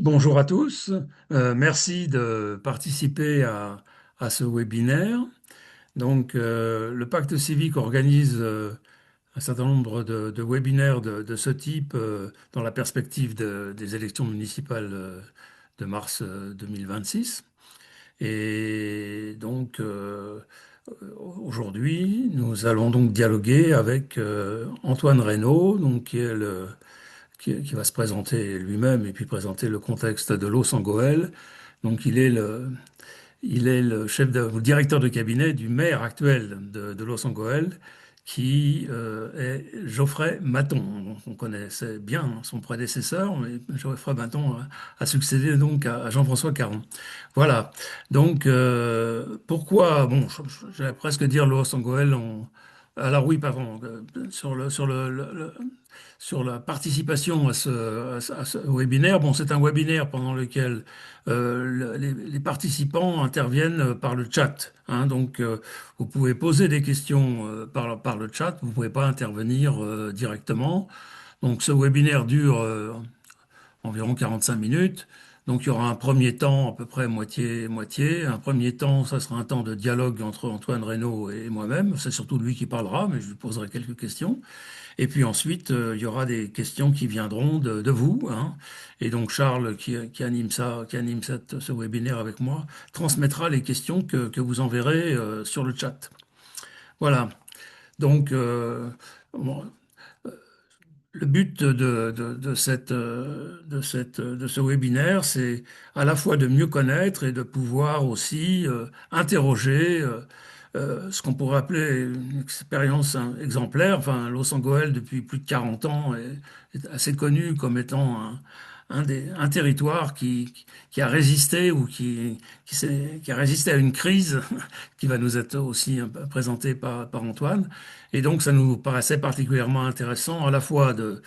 Bonjour à tous. Merci de participer à ce webinaire. Le Pacte civique organise un certain nombre de webinaires de ce type dans la perspective des élections municipales de mars 2026. Et donc, aujourd'hui, nous allons donc dialoguer avec Antoine Reynaud, qui va se présenter lui-même et puis présenter le contexte de Los Angeles. Donc, il est le directeur de cabinet du maire actuel de Los Angeles, qui est Geoffrey Maton. Donc, on connaissait bien son prédécesseur, mais Geoffrey Maton a succédé donc à Jean-François Caron. Voilà. Pourquoi, bon, j'allais presque dire Los Angeles, alors oui, pardon, sur la participation à ce webinaire. Bon, c'est un webinaire pendant lequel les participants interviennent par le chat, hein. Vous pouvez poser des questions par le chat, vous ne pouvez pas intervenir directement. Donc, ce webinaire dure environ 45 minutes. Donc, il y aura un premier temps, à peu près moitié-moitié. Un premier temps, ça sera un temps de dialogue entre Antoine Reynaud et moi-même. C'est surtout lui qui parlera, mais je lui poserai quelques questions. Et puis ensuite, il y aura des questions qui viendront de vous, hein. Et donc Charles, qui anime ça, ce webinaire avec moi, transmettra les questions que vous enverrez sur le chat. Voilà. Donc, bon, le but de ce webinaire, c'est à la fois de mieux connaître et de pouvoir aussi interroger ce qu'on pourrait appeler une expérience exemplaire. Enfin, Los Angeles, depuis plus de 40 ans, est assez connu comme étant un territoire qui a résisté ou qui a résisté à une crise qui va nous être aussi présentée par Antoine. Et donc, ça nous paraissait particulièrement intéressant à la fois de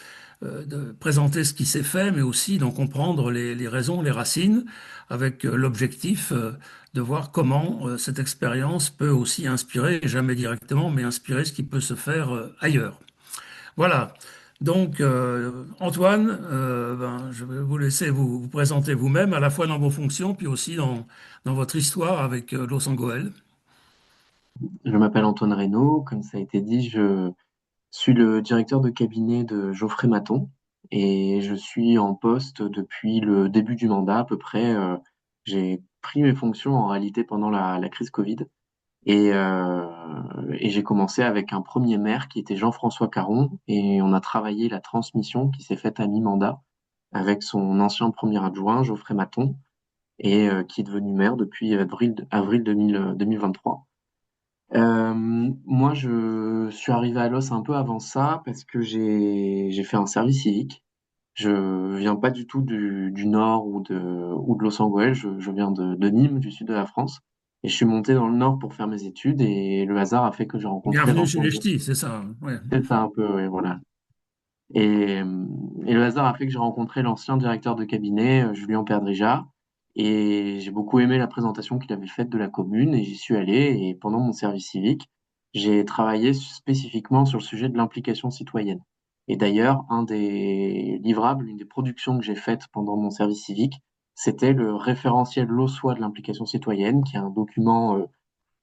présenter ce qui s'est fait, mais aussi d'en comprendre les raisons, les racines, avec l'objectif de voir comment cette expérience peut aussi inspirer, jamais directement, mais inspirer ce qui peut se faire ailleurs. Voilà. Antoine, je vais vous laisser vous présenter vous-même, à la fois dans vos fonctions, puis aussi dans votre histoire avec Los Angeles. Je m'appelle Antoine Reynaud, comme ça a été dit, je suis le directeur de cabinet de Geoffrey Maton et je suis en poste depuis le début du mandat à peu près. J'ai pris mes fonctions en réalité pendant la crise Covid et j'ai commencé avec un premier maire qui était Jean-François Caron et on a travaillé la transmission qui s'est faite à mi-mandat avec son ancien premier adjoint Geoffrey Maton et qui est devenu maire depuis avril 2023. Moi, je suis arrivé à Los un peu avant ça parce que j'ai fait un service civique. Je viens pas du tout du nord ou de Los Angeles. Je viens de Nîmes, du sud de la France. Et je suis monté dans le nord pour faire mes études et le hasard a fait que j'ai rencontré Bienvenue chez l'ancien. les Ch'tis, c'est ça, hein. Ouais. C'est ça un peu, ouais, voilà. Et le hasard a fait que j'ai rencontré l'ancien directeur de cabinet, Julien Perdrija, et j'ai beaucoup aimé la présentation qu'il avait faite de la commune, et j'y suis allé, et pendant mon service civique, j'ai travaillé spécifiquement sur le sujet de l'implication citoyenne. Et d'ailleurs, un des livrables, une des productions que j'ai faites pendant mon service civique, c'était le référentiel lossois de l'implication citoyenne, qui est un document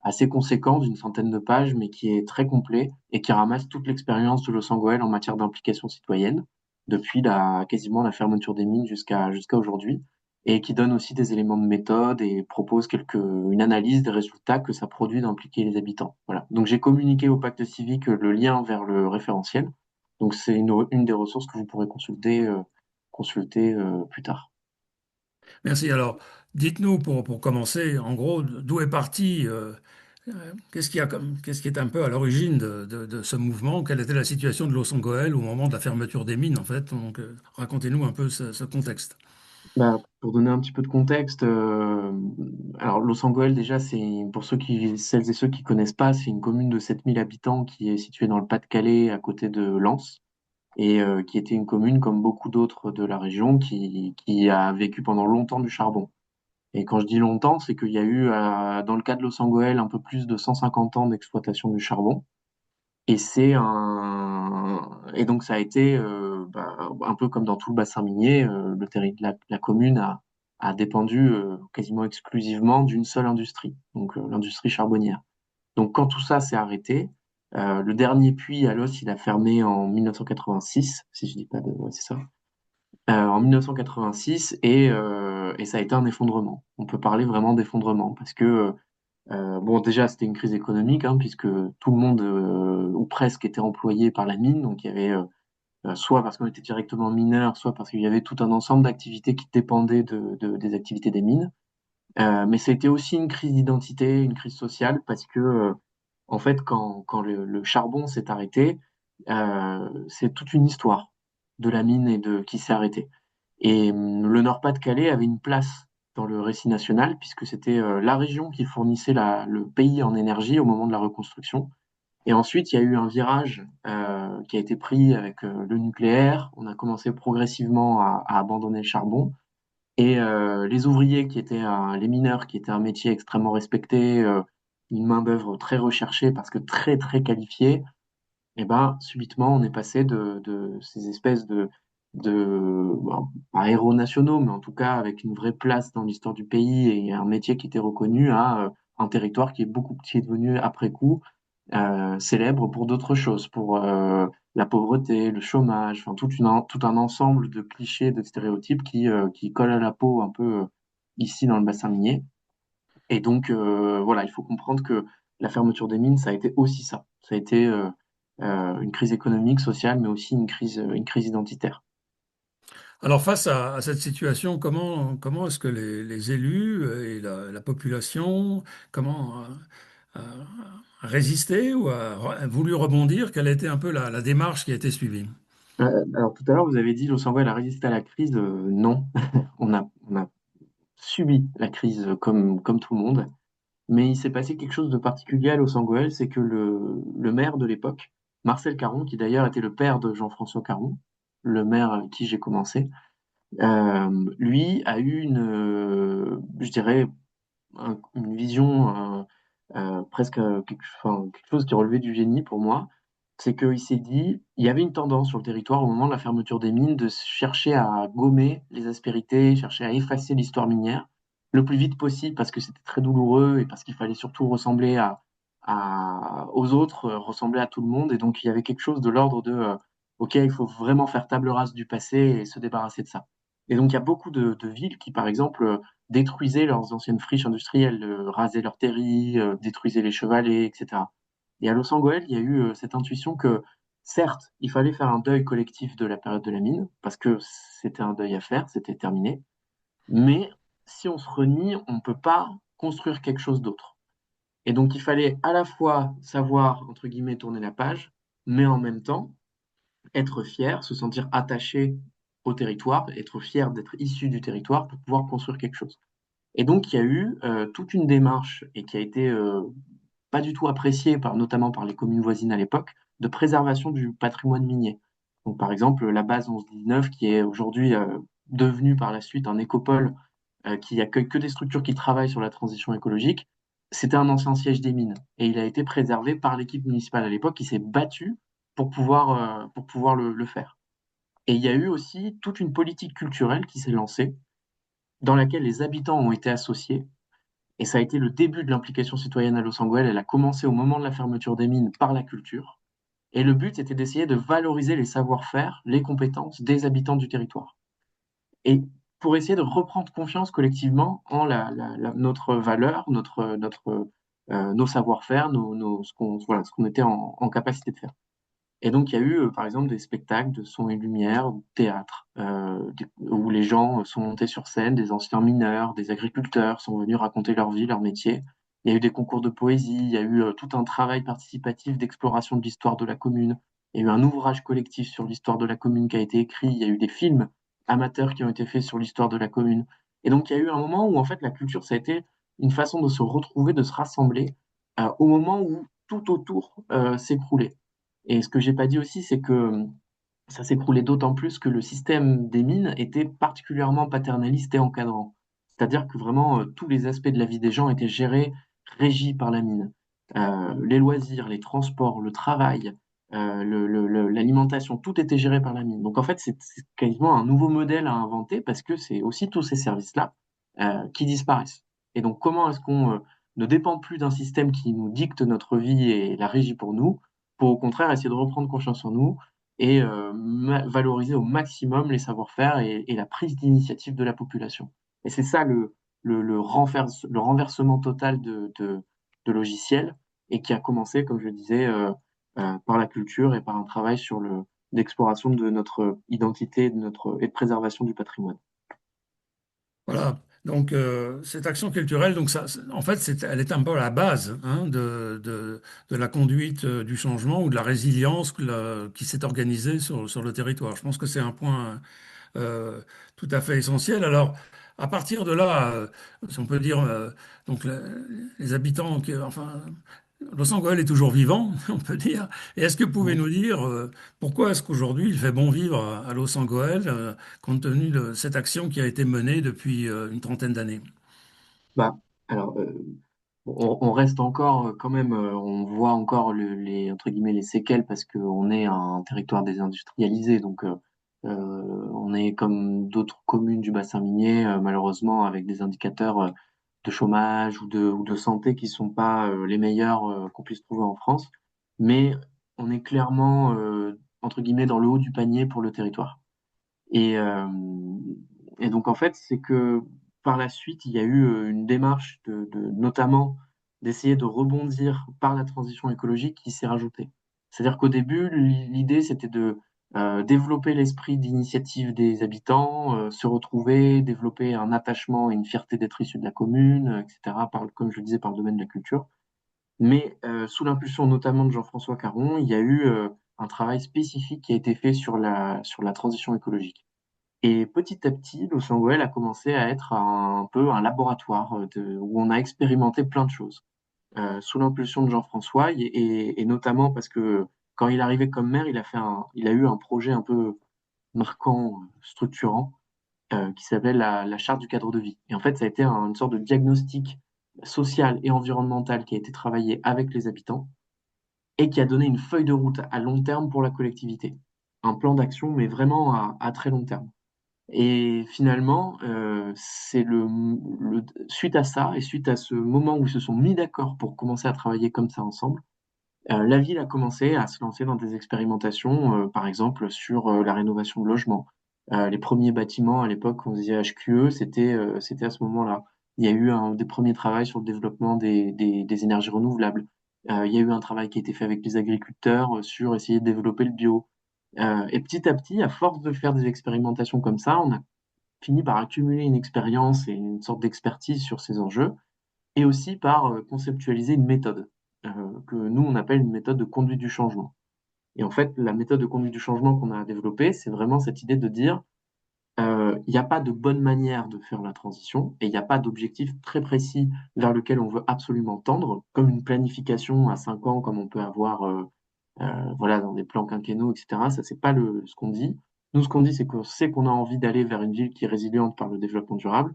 assez conséquent d'une centaine de pages, mais qui est très complet et qui ramasse toute l'expérience de Los Angeles en matière d'implication citoyenne, depuis quasiment la fermeture des mines jusqu'à aujourd'hui, et qui donne aussi des éléments de méthode et propose une analyse des résultats que ça produit d'impliquer les habitants. Voilà. Donc j'ai communiqué au pacte civique le lien vers le référentiel. Donc c'est une des ressources que vous pourrez consulter plus tard. Merci. Alors, dites-nous pour commencer, en gros, d'où est parti, qu'est-ce qui est un peu à l'origine de ce mouvement? Quelle était la situation de Los Angeles au moment de la fermeture des mines, en fait? Racontez-nous un peu ce contexte. Bah, pour donner un petit peu de contexte, alors Los Angeles déjà c'est pour celles et ceux qui connaissent pas, c'est une commune de 7000 habitants qui est située dans le Pas-de-Calais à côté de Lens et qui était une commune comme beaucoup d'autres de la région qui a vécu pendant longtemps du charbon. Et quand je dis longtemps, c'est qu'il y a eu dans le cas de Los Angeles un peu plus de 150 ans d'exploitation du charbon. Et et donc ça a été un peu comme dans tout le bassin minier, la commune a dépendu quasiment exclusivement d'une seule industrie, donc l'industrie charbonnière. Donc quand tout ça s'est arrêté, le dernier puits à Los, il a fermé en 1986, si je dis pas de, ouais, c'est ça. En 1986 et ça a été un effondrement. On peut parler vraiment d'effondrement parce que bon, déjà, c'était une crise économique, hein, puisque tout le monde, ou presque, était employé par la mine. Donc, il y avait soit parce qu'on était directement mineur, soit parce qu'il y avait tout un ensemble d'activités qui dépendaient des activités des mines. Mais c'était aussi une crise d'identité, une crise sociale, parce que, en fait, quand le charbon s'est arrêté, c'est toute une histoire de la mine qui s'est arrêtée. Et le Nord-Pas-de-Calais avait une place dans le récit national, puisque c'était la région qui fournissait le pays en énergie au moment de la reconstruction. Et ensuite, il y a eu un virage qui a été pris avec le nucléaire. On a commencé progressivement à abandonner le charbon. Et les ouvriers les mineurs, qui étaient un métier extrêmement respecté, une main-d'œuvre très recherchée parce que très, très qualifiée, et ben, subitement, on est passé de ces espèces bon, pas héros nationaux, mais en tout cas avec une vraie place dans l'histoire du pays et un métier qui était reconnu à un territoire qui est devenu après coup célèbre pour d'autres choses, pour la pauvreté, le chômage, enfin tout un ensemble de clichés, de stéréotypes qui collent à la peau un peu ici dans le bassin minier. Et donc, voilà, il faut comprendre que la fermeture des mines, ça a été aussi ça. Ça a été une crise économique, sociale, mais aussi une crise identitaire. Alors face à cette situation, comment est-ce que les élus et la population, comment a résisté ou a voulu rebondir? Quelle a été un peu la démarche qui a été suivie? Alors, tout à l'heure, vous avez dit Los Angeles a résisté à la crise. Non, on a subi la crise comme tout le monde. Mais il s'est passé quelque chose de particulier à Los Angeles, c'est que le maire de l'époque, Marcel Caron, qui d'ailleurs était le père de Jean-François Caron, le maire avec qui j'ai commencé, lui a eu je dirais, une vision presque quelque chose qui relevait du génie pour moi. C'est qu'il s'est dit, il y avait une tendance sur le territoire au moment de la fermeture des mines de chercher à gommer les aspérités, chercher à effacer l'histoire minière le plus vite possible parce que c'était très douloureux et parce qu'il fallait surtout ressembler aux autres, ressembler à tout le monde. Et donc il y avait quelque chose de l'ordre OK, il faut vraiment faire table rase du passé et se débarrasser de ça. Et donc il y a beaucoup de villes qui, par exemple, détruisaient leurs anciennes friches industrielles, rasaient leurs terris, détruisaient les chevalets, etc. Et à Los Angeles, il y a eu cette intuition que, certes, il fallait faire un deuil collectif de la période de la mine, parce que c'était un deuil à faire, c'était terminé, mais si on se renie, on ne peut pas construire quelque chose d'autre. Et donc, il fallait à la fois savoir, entre guillemets, tourner la page, mais en même temps, être fier, se sentir attaché au territoire, être fier d'être issu du territoire pour pouvoir construire quelque chose. Et donc, il y a eu toute une démarche et qui a été pas du tout appréciée notamment par les communes voisines à l'époque, de préservation du patrimoine minier. Donc, par exemple, la base 11-19, qui est aujourd'hui devenue par la suite un écopole qui accueille que des structures qui travaillent sur la transition écologique, c'était un ancien siège des mines. Et il a été préservé par l'équipe municipale à l'époque qui s'est battue pour pouvoir le faire. Et il y a eu aussi toute une politique culturelle qui s'est lancée, dans laquelle les habitants ont été associés. Et ça a été le début de l'implication citoyenne à Los Angeles. Elle a commencé au moment de la fermeture des mines par la culture. Et le but était d'essayer de valoriser les savoir-faire, les compétences des habitants du territoire. Et pour essayer de reprendre confiance collectivement en notre valeur, nos savoir-faire, ce qu'on était en capacité de faire. Et donc, il y a eu, par exemple, des spectacles de son et lumière, théâtre, où les gens sont montés sur scène, des anciens mineurs, des agriculteurs sont venus raconter leur vie, leur métier. Il y a eu des concours de poésie, il y a eu tout un travail participatif d'exploration de l'histoire de la commune. Il y a eu un ouvrage collectif sur l'histoire de la commune qui a été écrit. Il y a eu des films amateurs qui ont été faits sur l'histoire de la commune. Et donc, il y a eu un moment où, en fait, la culture, ça a été une façon de se retrouver, de se rassembler, au moment où tout autour s'écroulait. Et ce que j'ai pas dit aussi, c'est que ça s'écroulait d'autant plus que le système des mines était particulièrement paternaliste et encadrant. C'est-à-dire que vraiment tous les aspects de la vie des gens étaient gérés, régis par la mine. les loisirs, les transports, le travail, l'alimentation, tout était géré par la mine. Donc en fait, c'est quasiment un nouveau modèle à inventer parce que c'est aussi tous ces services-là qui disparaissent. Et donc comment est-ce qu'on ne dépend plus d'un système qui nous dicte notre vie et la régit pour nous, pour au contraire essayer de reprendre confiance en nous et valoriser au maximum les savoir-faire et la prise d'initiative de la population. Et c'est ça le renversement total de logiciels et qui a commencé, comme je le disais, par la culture et par un travail sur l'exploration de notre identité et de préservation du patrimoine. Voilà. Donc, cette action culturelle, donc ça, en fait, elle est un peu à la base hein, de la conduite du changement ou de la résilience qui s'est organisée sur le territoire. Je pense que c'est un point euh, tout à fait essentiel. Alors, à partir de là, si on peut dire, donc les habitants, enfin, Los Angeles est toujours vivant, on peut dire. Et est-ce que vous pouvez Ouais. nous dire pourquoi est-ce qu'aujourd'hui il fait bon vivre à Los Angeles, compte tenu de cette action qui a été menée depuis une trentaine d'années? Bah, alors, on reste encore quand même, on voit encore entre guillemets, les séquelles parce qu'on est un territoire désindustrialisé. Donc, on est comme d'autres communes du bassin minier, malheureusement, avec des indicateurs de chômage ou de santé qui sont pas les meilleurs qu'on puisse trouver en France. Mais on est clairement, entre guillemets, dans le haut du panier pour le territoire. Et, euh, et donc, en fait, c'est que par la suite, il y a eu une démarche notamment d'essayer de rebondir par la transition écologique qui s'est rajoutée. C'est-à-dire qu'au début, l'idée, c'était de développer l'esprit d'initiative des habitants, se retrouver, développer un attachement et une fierté d'être issu de la commune, etc., comme je le disais, par le domaine de la culture. Mais sous l'impulsion notamment de Jean-François Caron, il y a eu un travail spécifique qui a été fait sur la transition écologique. Et petit à petit, Los Angeles a commencé à être un peu un laboratoire où on a expérimenté plein de choses. Sous l'impulsion de Jean-François, et notamment parce que quand il est arrivé comme maire, il a eu un projet un peu marquant, structurant, qui s'appelle la charte du cadre de vie. Et en fait, ça a été une sorte de diagnostic social et environnemental qui a été travaillé avec les habitants et qui a donné une feuille de route à long terme pour la collectivité. Un plan d'action, mais vraiment à très long terme. Et finalement, c'est suite à ça et suite à ce moment où ils se sont mis d'accord pour commencer à travailler comme ça ensemble, la ville a commencé à se lancer dans des expérimentations, par exemple sur la rénovation de logements. Les premiers bâtiments à l'époque, on disait HQE, c'était à ce moment-là. Il y a eu des premiers travaux sur le développement des énergies renouvelables. Il y a eu un travail qui a été fait avec les agriculteurs sur essayer de développer le bio. Et petit à petit, à force de faire des expérimentations comme ça, on a fini par accumuler une expérience et une sorte d'expertise sur ces enjeux, et aussi par conceptualiser une méthode que nous, on appelle une méthode de conduite du changement. Et en fait, la méthode de conduite du changement qu'on a développée, c'est vraiment cette idée de dire, il n'y a pas de bonne manière de faire la transition, et il n'y a pas d'objectif très précis vers lequel on veut absolument tendre, comme une planification à 5 ans, comme on peut avoir voilà, dans des plans quinquennaux, etc. Ça, c'est pas ce qu'on dit. Nous, ce qu'on dit, c'est qu'on sait qu'on a envie d'aller vers une ville qui est résiliente par le développement durable,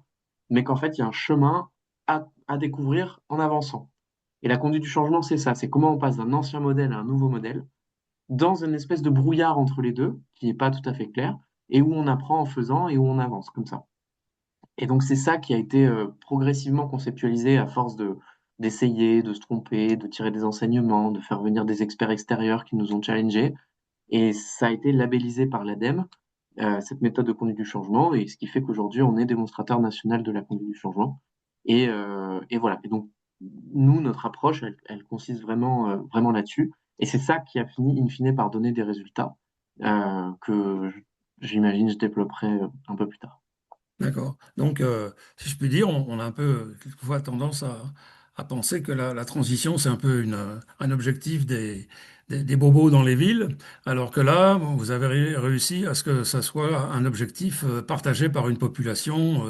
mais qu'en fait, il y a un chemin à découvrir en avançant. Et la conduite du changement, c'est ça. C'est comment on passe d'un ancien modèle à un nouveau modèle, dans une espèce de brouillard entre les deux, qui n'est pas tout à fait clair, et où on apprend en faisant et où on avance, comme ça. Et donc, c'est ça qui a été progressivement conceptualisé à force d'essayer, de se tromper, de tirer des enseignements, de faire venir des experts extérieurs qui nous ont challengés. Et ça a été labellisé par l'ADEME, cette méthode de conduite du changement, et ce qui fait qu'aujourd'hui, on est démonstrateur national de la conduite du changement. Et voilà. Et donc, nous, notre approche, elle consiste vraiment, vraiment là-dessus. Et c'est ça qui a fini, in fine, par donner des résultats que j'imagine je développerai un peu plus tard. D'accord. Donc, si je puis dire, on a un peu quelquefois tendance à penser que la transition, c'est un peu un objectif des bobos dans les villes, alors que là, bon, vous avez réussi à ce que ça soit un objectif partagé par une population,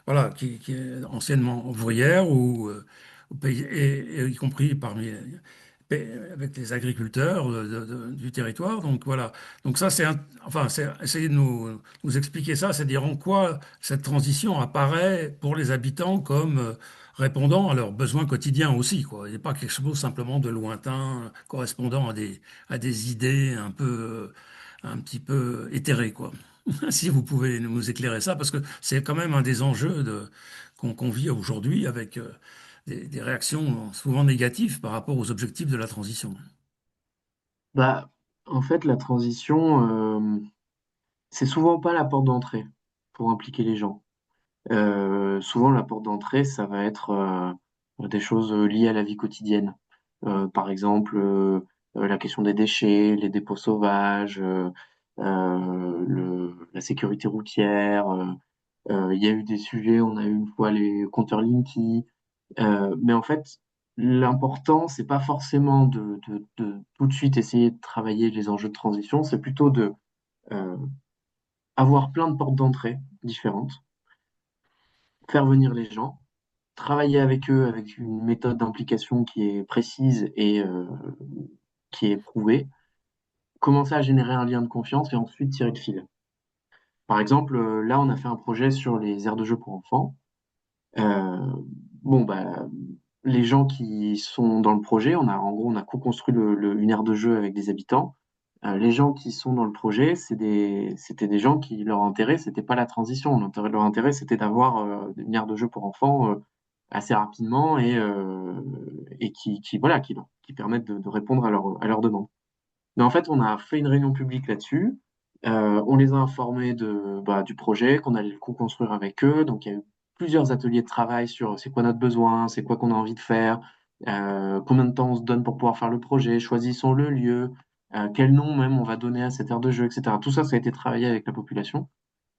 voilà, qui est anciennement ouvrière ou et y compris avec les agriculteurs du territoire. Donc voilà. Donc ça, enfin, c'est essayer de nous expliquer ça, c'est dire en quoi cette transition apparaît pour les habitants comme répondant à leurs besoins quotidiens aussi, quoi. Et pas quelque chose simplement de lointain, correspondant à des idées un petit peu éthérées, quoi. Si vous pouvez nous éclairer ça, parce que c'est quand même un des enjeux qu'on vit aujourd'hui avec des réactions souvent négatives par rapport aux objectifs de la transition. Bah, en fait, la transition, c'est souvent pas la porte d'entrée pour impliquer les gens. Souvent, la porte d'entrée, ça va être des choses liées à la vie quotidienne. Par exemple, la question des déchets, les dépôts sauvages, la sécurité routière. Il y a eu des sujets, on a eu une fois les compteurs Linky. Mais en fait, l'important, c'est pas forcément de tout de suite essayer de travailler les enjeux de transition, c'est plutôt de euh, avoir plein de portes d'entrée différentes, faire venir les gens, travailler avec eux avec une méthode d'implication qui est précise et qui est prouvée, commencer à générer un lien de confiance et ensuite tirer le fil. Par exemple, là, on a fait un projet sur les aires de jeu pour enfants. Euh, bon, bah, les gens qui sont dans le projet, en gros, on a co-construit une aire de jeu avec des habitants. Les gens qui sont dans le projet, c'était des gens qui, leur intérêt, c'était pas la transition. Leur intérêt, c'était d'avoir une aire de jeu pour enfants assez rapidement et voilà, qui permettent de répondre à leurs demandes. Mais en fait, on a fait une réunion publique là-dessus. On les a informés du projet, qu'on allait le co-construire avec eux. Donc, il y a eu plusieurs ateliers de travail sur c'est quoi notre besoin, c'est quoi qu'on a envie de faire, combien de temps on se donne pour pouvoir faire le projet, choisissons le lieu, quel nom même on va donner à cette aire de jeu, etc. Tout ça, ça a été travaillé avec la population.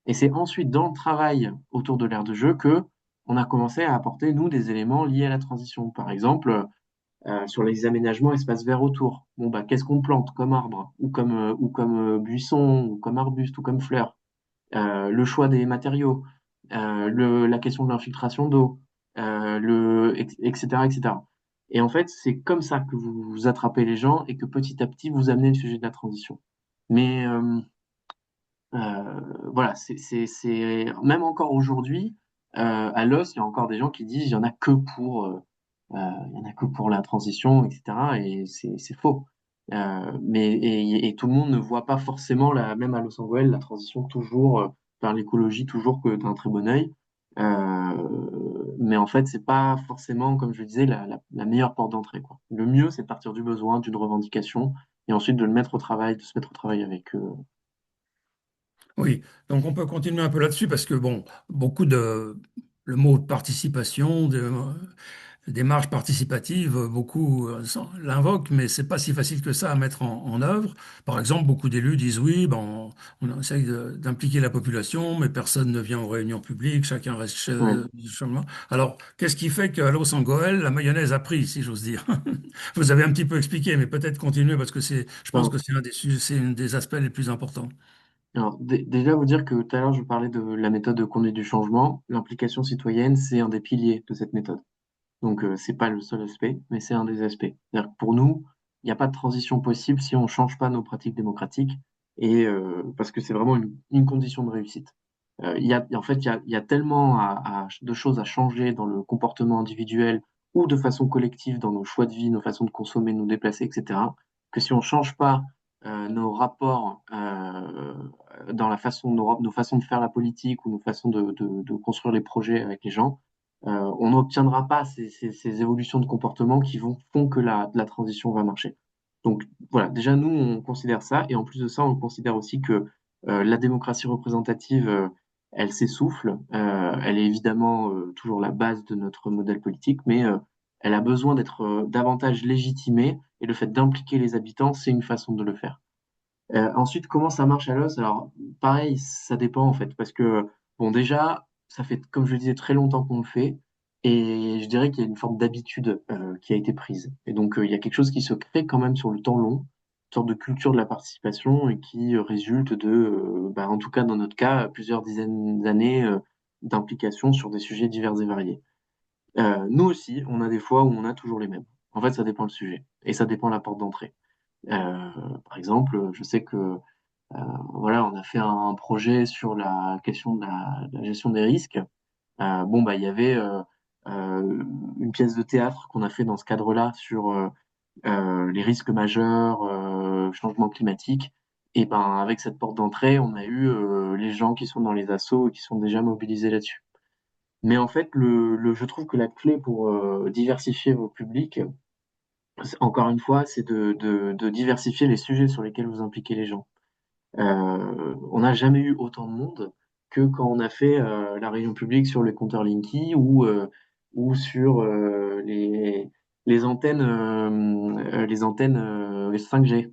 Et c'est ensuite dans le travail autour de l'aire de jeu que on a commencé à apporter, nous, des éléments liés à la transition. Par exemple, sur les aménagements espaces verts autour. Bon, bah, qu'est-ce qu'on plante comme arbre, ou comme buisson, ou comme arbuste, ou comme fleur. Le choix des matériaux, la question de l'infiltration d'eau, etc., etc. Et en fait, c'est comme ça que vous attrapez les gens et que petit à petit, vous amenez le sujet de la transition. Mais voilà, même encore aujourd'hui, à l'os, il y a encore des gens qui disent il y en a que pour il y en a que pour la transition, etc. Et c'est faux. Et tout le monde ne voit pas forcément même à Los Angeles la transition toujours vers l'écologie toujours que d'un très bon œil. Mais en fait, c'est pas forcément, comme je le disais, la meilleure porte d'entrée, quoi. Le mieux, c'est de partir du besoin, d'une revendication, et ensuite de le mettre au travail, de se mettre au travail avec eux. Oui, donc on peut continuer un peu là-dessus parce que, bon, le mot de participation, de démarche participative, beaucoup l'invoquent, mais c'est pas si facile que ça à mettre en œuvre. Par exemple, beaucoup d'élus disent oui, bon, on essaye d'impliquer la population, mais personne ne vient aux réunions publiques, chacun reste Ouais. chez moi. Alors, qu'est-ce qui fait qu'à Los Angeles, la mayonnaise a pris, si j'ose dire? Vous avez un petit peu expliqué, mais peut-être continuer parce que je pense que c'est un des aspects les plus importants. Alors, déjà, vous dire que tout à l'heure, je parlais de la méthode de conduite du changement. L'implication citoyenne, c'est un des piliers de cette méthode. Donc, c'est pas le seul aspect, mais c'est un des aspects. C'est-à-dire que pour nous, il n'y a pas de transition possible si on ne change pas nos pratiques démocratiques, et parce que c'est vraiment une condition de réussite. En fait, il y a tellement de choses à changer dans le comportement individuel ou de façon collective dans nos choix de vie, nos façons de consommer, de nous déplacer, etc., que si on ne change pas nos rapports dans nos façons de faire la politique ou nos façons de construire les projets avec les gens, on n'obtiendra pas ces évolutions de comportement qui font que la transition va marcher. Donc voilà, déjà nous, on considère ça, et en plus de ça, on considère aussi que la démocratie représentative, elle s'essouffle. Elle est évidemment toujours la base de notre modèle politique, mais elle a besoin d'être davantage légitimée, et le fait d'impliquer les habitants, c'est une façon de le faire. Ensuite, comment ça marche à l'os? Alors, pareil, ça dépend en fait, parce que, bon, déjà, ça fait, comme je le disais, très longtemps qu'on le fait, et je dirais qu'il y a une forme d'habitude qui a été prise. Et donc, il y a quelque chose qui se crée quand même sur le temps long, une sorte de culture de la participation, et qui résulte en tout cas dans notre cas, plusieurs dizaines d'années d'implication sur des sujets divers et variés. Nous aussi, on a des fois où on a toujours les mêmes. En fait, ça dépend le sujet, et ça dépend la porte d'entrée. Par exemple, je sais que voilà, on a fait un projet sur la question de la gestion des risques. Bon, bah, il y avait euh, une pièce de théâtre qu'on a fait dans ce cadre-là sur les risques majeurs, changement climatique. Et ben avec cette porte d'entrée, on a eu les gens qui sont dans les assos et qui sont déjà mobilisés là-dessus. Mais en fait, je trouve que la clé pour diversifier vos publics, encore une fois, c'est de diversifier les sujets sur lesquels vous impliquez les gens. On n'a jamais eu autant de monde que quand on a fait la réunion publique sur le compteur Linky ou sur les antennes 5G.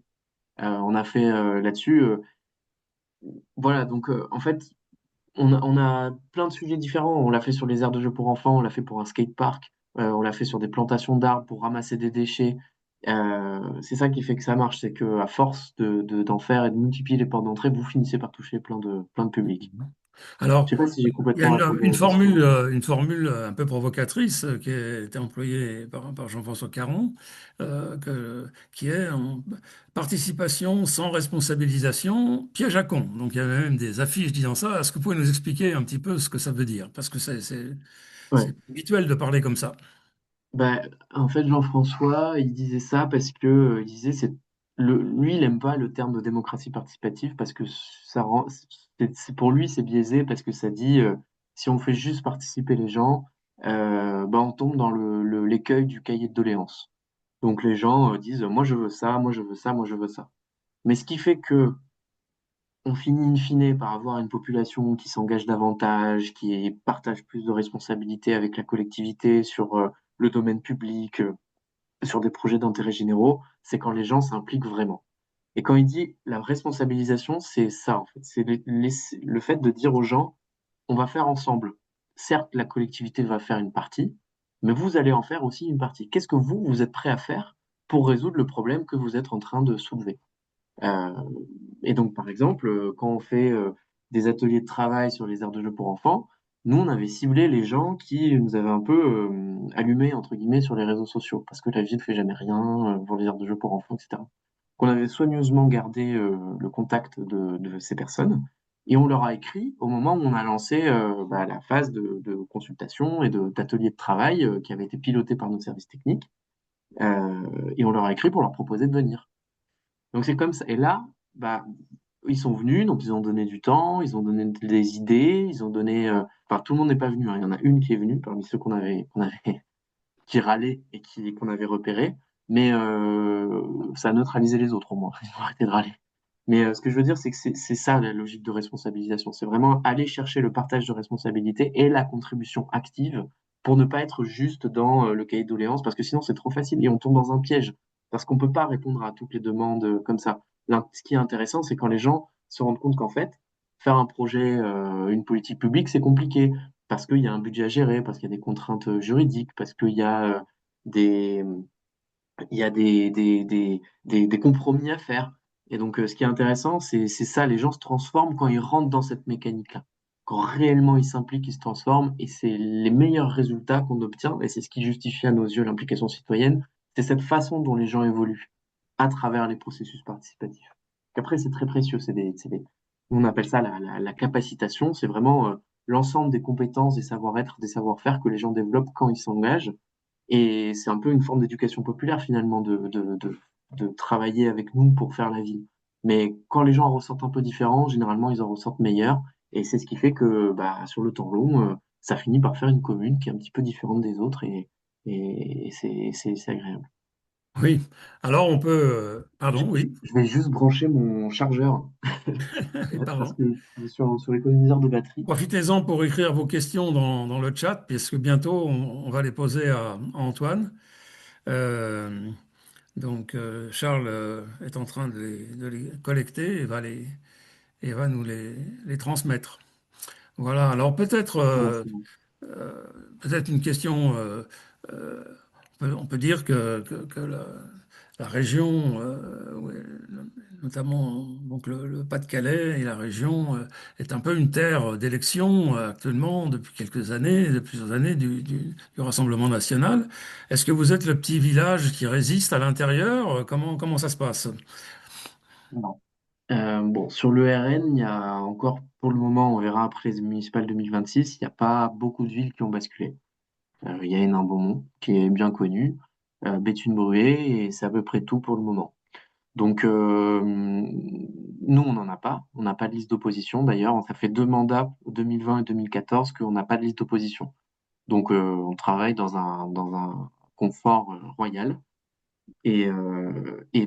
On a fait là-dessus. Voilà, donc en fait, on a plein de sujets différents. On l'a fait sur les aires de jeux pour enfants, on l'a fait pour un skatepark, on l'a fait sur des plantations d'arbres pour ramasser des déchets. C'est ça qui fait que ça marche, c'est que à force d'en faire et de multiplier les portes d'entrée, vous finissez par toucher plein de publics. Je Alors, sais pas si j'ai il y a complètement répondu à la question. une formule un peu provocatrice qui a été employée par Jean-François Caron, qui est participation sans responsabilisation, piège à con. Donc, il y avait même des affiches disant ça. Est-ce que vous pouvez nous expliquer un petit peu ce que ça veut dire? Parce que Ouais. c'est habituel de parler comme ça. Bah, en fait, Jean-François, il disait ça parce que il disait lui, il aime pas le terme de démocratie participative parce que ça rend, pour lui, c'est biaisé parce que ça dit si on fait juste participer les gens, bah, on tombe dans l'écueil du cahier de doléances. Donc les gens disent moi je veux ça, moi je veux ça, moi je veux ça. Mais ce qui fait que on finit in fine par avoir une population qui s'engage davantage, qui partage plus de responsabilités avec la collectivité sur le domaine public, sur des projets d'intérêt généraux, c'est quand les gens s'impliquent vraiment. Et quand il dit la responsabilisation, c'est ça, en fait. C'est le fait de dire aux gens, on va faire ensemble. Certes, la collectivité va faire une partie, mais vous allez en faire aussi une partie. Qu'est-ce que vous êtes prêt à faire pour résoudre le problème que vous êtes en train de soulever? Euh, et donc, par exemple, quand on fait des ateliers de travail sur les aires de jeu pour enfants, nous, on avait ciblé les gens qui nous avaient un peu allumés, entre guillemets, sur les réseaux sociaux, parce que la vie ne fait jamais rien pour les aires de jeu pour enfants, etc. Qu'on avait soigneusement gardé le contact de ces personnes, et on leur a écrit au moment où on a lancé bah, la phase de consultation et d'atelier de travail qui avait été pilotée par notre service technique, et on leur a écrit pour leur proposer de venir. Donc c'est comme ça. Et là, bah, ils sont venus, donc ils ont donné du temps, ils ont donné des idées, ils ont donné. Enfin, tout le monde n'est pas venu, hein. Il y en a une qui est venue parmi ceux qu'on avait qui râlaient et qu'on avait repérés, mais ça a neutralisé les autres au moins. Ils ont arrêté de râler. Mais ce que je veux dire, c'est que c'est ça la logique de responsabilisation. C'est vraiment aller chercher le partage de responsabilité et la contribution active pour ne pas être juste dans le cahier de doléances, parce que sinon c'est trop facile et on tombe dans un piège, parce qu'on ne peut pas répondre à toutes les demandes comme ça. Là, ce qui est intéressant, c'est quand les gens se rendent compte qu'en fait, faire un projet, une politique publique, c'est compliqué, parce qu'il y a un budget à gérer, parce qu'il y a des contraintes juridiques, parce qu'il y a des, il y a des compromis à faire. Et donc, ce qui est intéressant, c'est ça, les gens se transforment quand ils rentrent dans cette mécanique-là. Quand réellement ils s'impliquent, ils se transforment, et c'est les meilleurs résultats qu'on obtient, et c'est ce qui justifie à nos yeux l'implication citoyenne, c'est cette façon dont les gens évoluent à travers les processus participatifs. Après, c'est très précieux, on appelle ça la capacitation, c'est vraiment l'ensemble des compétences, des savoir-être, des savoir-faire que les gens développent quand ils s'engagent, et c'est un peu une forme d'éducation populaire finalement de travailler avec nous pour faire la ville. Mais quand les gens en ressortent un peu différents, généralement ils en ressortent meilleurs. Et c'est ce qui fait que bah, sur le temps long, ça finit par faire une commune qui est un petit peu différente des autres et c'est agréable. Oui. Alors, on peut. Pardon, oui. Je vais juste brancher mon chargeur parce Pardon. que je suis sur l'économiseur de batterie. Profitez-en pour écrire vos questions dans le chat, puisque bientôt on va les poser à Antoine. Euh, Charles est en train de les collecter et va nous les transmettre. Voilà. Alors Merci beaucoup. peut-être une question. Euh, on peut dire que la région, ouais, notamment donc le Pas-de-Calais et la région, est un peu une terre d'élection actuellement depuis plusieurs années du Rassemblement national. Est-ce que vous êtes le petit village qui résiste à l'intérieur? Comment ça se passe? Non. Bon, sur le RN, il y a encore, pour le moment, on verra après les municipales 2026, il n'y a pas beaucoup de villes qui ont basculé. Il y a Hénin-Beaumont, qui est bien connu, Béthune-Bruay, et c'est à peu près tout pour le moment. Donc, nous, on n'en a pas. On n'a pas de liste d'opposition. D'ailleurs, ça fait 2 mandats, 2020 et 2014, qu'on n'a pas de liste d'opposition. Donc, on travaille dans un confort royal. Et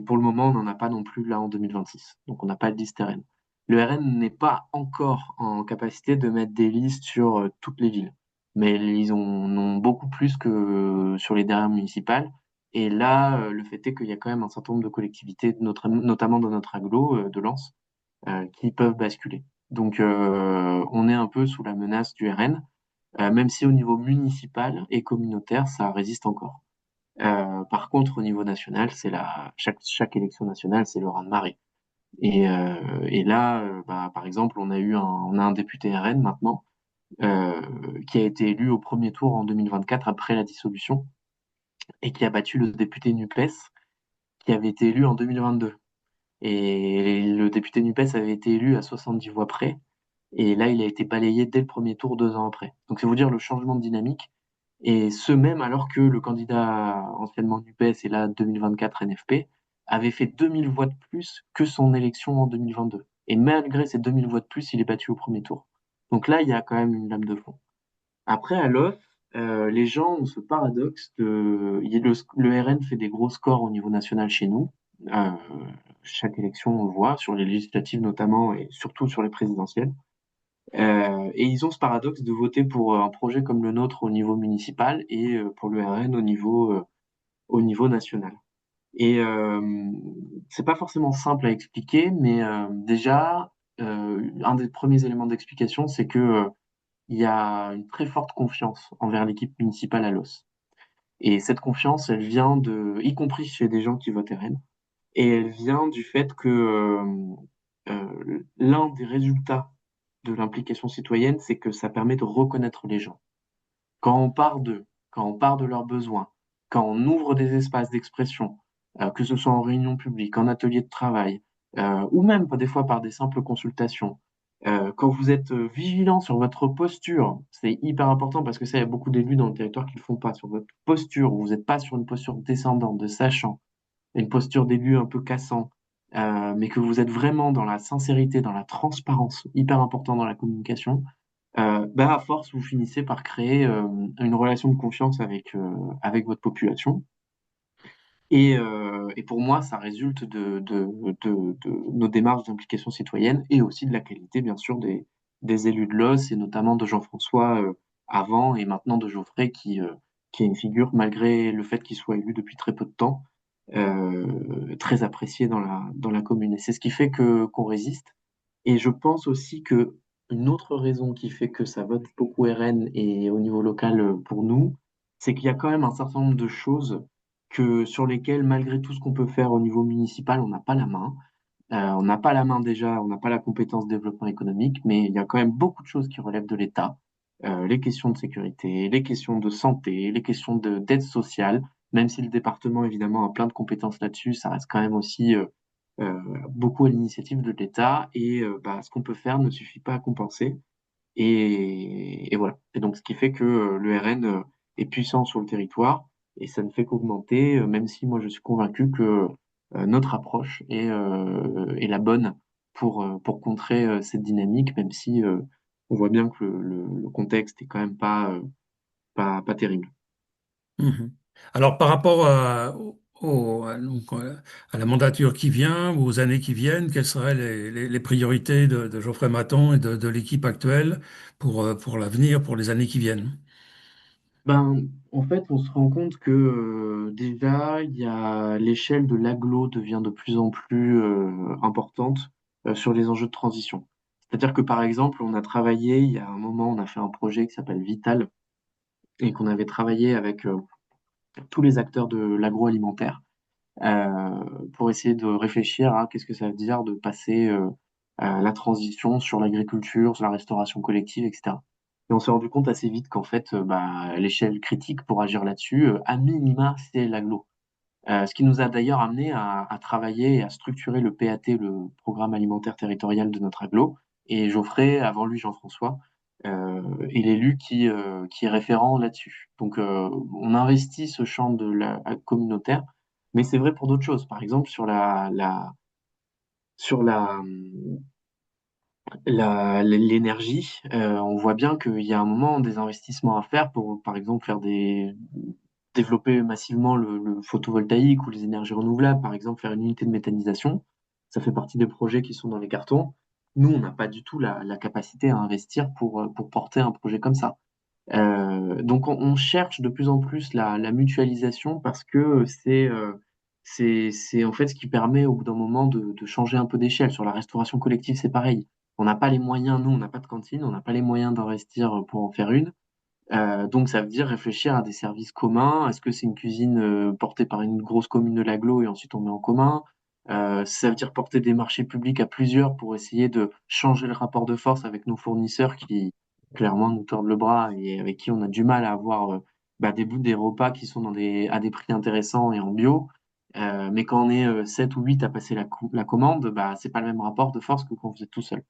pour le moment, on n'en a pas non plus là en 2026. Donc, on n'a pas de liste RN. Le RN n'est pas encore en capacité de mettre des listes sur toutes les villes. Mais ils en ont beaucoup plus que sur les dernières municipales. Et là, le fait est qu'il y a quand même un certain nombre de collectivités, notamment dans notre agglo de Lens, qui peuvent basculer. Donc, on est un peu sous la menace du RN, même si au niveau municipal et communautaire, ça résiste encore. Par contre, au niveau national, chaque élection nationale, c'est le raz-de-marée. Et là, bah, par exemple, on a un député RN maintenant qui a été élu au premier tour en 2024 après la dissolution et qui a battu le député NUPES qui avait été élu en 2022. Et le député NUPES avait été élu à 70 voix près. Et là, il a été balayé dès le premier tour 2 ans après. Donc, c'est vous dire le changement de dynamique. Et ce même alors que le candidat anciennement NUPES et là 2024 NFP avait fait 2000 voix de plus que son élection en 2022. Et malgré ces 2000 voix de plus, il est battu au premier tour. Donc là, il y a quand même une lame de fond. Après, à l'off, les gens ont ce paradoxe le RN fait des gros scores au niveau national chez nous. Euh, Chaque élection, on le voit, sur les législatives notamment et surtout sur les présidentielles. Et ils ont ce paradoxe de voter pour un projet comme le nôtre au niveau municipal et pour le RN au niveau national. Et c'est pas forcément simple à expliquer, mais déjà, un des premiers éléments d'explication, c'est que il y a une très forte confiance envers l'équipe municipale à Los. Et cette confiance, elle vient y compris chez des gens qui votent RN, et elle vient du fait que l'un des résultats de l'implication citoyenne, c'est que ça permet de reconnaître les gens. Quand on part d'eux, quand on part de leurs besoins, quand on ouvre des espaces d'expression, que ce soit en réunion publique, en atelier de travail, ou même des fois par des simples consultations, quand vous êtes vigilant sur votre posture, c'est hyper important parce que ça, il y a beaucoup d'élus dans le territoire qui ne le font pas, sur votre posture, vous n'êtes pas sur une posture descendante, de sachant, une posture d'élu un peu cassant, mais que vous êtes vraiment dans la sincérité, dans la transparence, hyper important dans la communication, bah, à force, vous finissez par créer une relation de confiance avec votre population. Et pour moi, ça résulte de nos démarches d'implication citoyenne et aussi de la qualité, bien sûr, des élus de l'OS et notamment de Jean-François avant et maintenant de Geoffrey qui est une figure, malgré le fait qu'il soit élu depuis très peu de temps, très appréciée dans la commune. Et c'est ce qui fait qu'on résiste. Et je pense aussi que une autre raison qui fait que ça vote beaucoup RN et au niveau local pour nous, c'est qu'il y a quand même un certain nombre de choses sur lesquelles, malgré tout ce qu'on peut faire au niveau municipal, on n'a pas la main. On n'a pas la main déjà, on n'a pas la compétence développement économique, mais il y a quand même beaucoup de choses qui relèvent de l'État. Les questions de sécurité, les questions de santé, les questions d'aide sociale, même si le département évidemment a plein de compétences là-dessus, ça reste quand même aussi euh, beaucoup à l'initiative de l'État et bah, ce qu'on peut faire ne suffit pas à compenser. Et voilà. Et donc, ce qui fait que le RN est puissant sur le territoire et ça ne fait qu'augmenter, même si moi je suis convaincu que notre approche est la bonne pour contrer cette dynamique, même si on voit bien que le contexte est quand même pas terrible. Mhm. Alors, par rapport à la mandature qui vient, ou aux années qui viennent, quelles seraient les priorités de Geoffrey Maton et de l'équipe actuelle pour l'avenir, pour les années qui viennent? Ben, en fait, on se rend compte que déjà, l'échelle de l'agglo devient de plus en plus importante sur les enjeux de transition. C'est-à-dire que par exemple, on a travaillé, il y a un moment, on a fait un projet qui s'appelle Vital et qu'on avait travaillé avec tous les acteurs de l'agroalimentaire euh, pour essayer de réfléchir à qu'est-ce que ça veut dire de passer à la transition sur l'agriculture, sur la restauration collective, etc. Et on s'est rendu compte assez vite qu'en fait, bah, l'échelle critique pour agir là-dessus, à minima, c'est l'aglo. Ce qui nous a d'ailleurs amené à travailler et à structurer le PAT, le programme alimentaire territorial de notre aglo. Et Geoffrey, avant lui Jean-François, et l'élu qui est référent là-dessus. Donc, on investit ce champ de la communautaire, mais c'est vrai pour d'autres choses. Par exemple, sur l'énergie, on voit bien qu'il y a un moment des investissements à faire pour, par exemple, développer massivement le photovoltaïque ou les énergies renouvelables, par exemple, faire une unité de méthanisation. Ça fait partie des projets qui sont dans les cartons. Nous, on n'a pas du tout la capacité à investir pour porter un projet comme ça. Donc on cherche de plus en plus la mutualisation parce que c'est en fait ce qui permet au bout d'un moment de changer un peu d'échelle. Sur la restauration collective, c'est pareil. On n'a pas les moyens, nous, on n'a pas de cantine, on n'a pas les moyens d'investir pour en faire une. Donc ça veut dire réfléchir à des services communs. Est-ce que c'est une cuisine portée par une grosse commune de l'agglo et ensuite on met en commun? Ça veut dire porter des marchés publics à plusieurs pour essayer de changer le rapport de force avec nos fournisseurs qui clairement nous tordent le bras et avec qui on a du mal à avoir des repas qui sont à des prix intéressants et en bio. Mais quand on est 7 ou 8 à passer la commande, bah, c'est pas le même rapport de force que quand vous êtes tout seul.